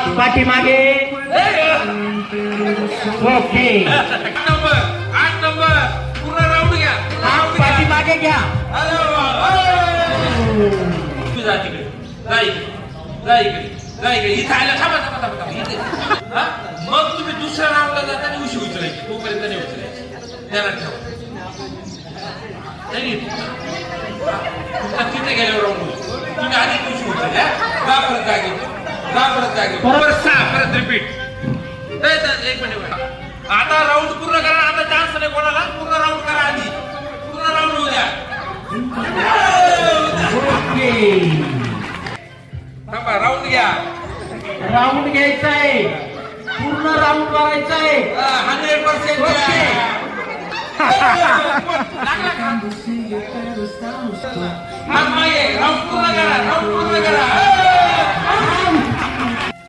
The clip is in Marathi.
हाफ पाठीमागे. ओके. 8 नंबर पूर्ण राऊंड घ्या. हाफ पाठीमागे घ्या. तू जा तिकडे. जा इकडे इथं आलं. थांबा इथे. मग तुम्ही दुसऱ्या राऊंडला जाताना उशी उचलायची. तोपर्यंत नाही उचलायची. ध्यानात ठेवा. नाही तिथे गेल्यावर राऊंड तुम्ही आधी उशी उचलल्या. जा परत जागे. बरोबर 6 परत रिपीट. एक मिनिट. आता राऊंड पूर्ण करा. आता चान्स नाही कोणाला. पूर्ण राऊंड करा आधी. पूर्ण राऊंड होऊ द्या. थांबा राऊंड घ्या. राऊंड घ्यायचा आहे. पूर्ण राऊंड करायचा आहे. 100% राऊंड पूर्ण करा.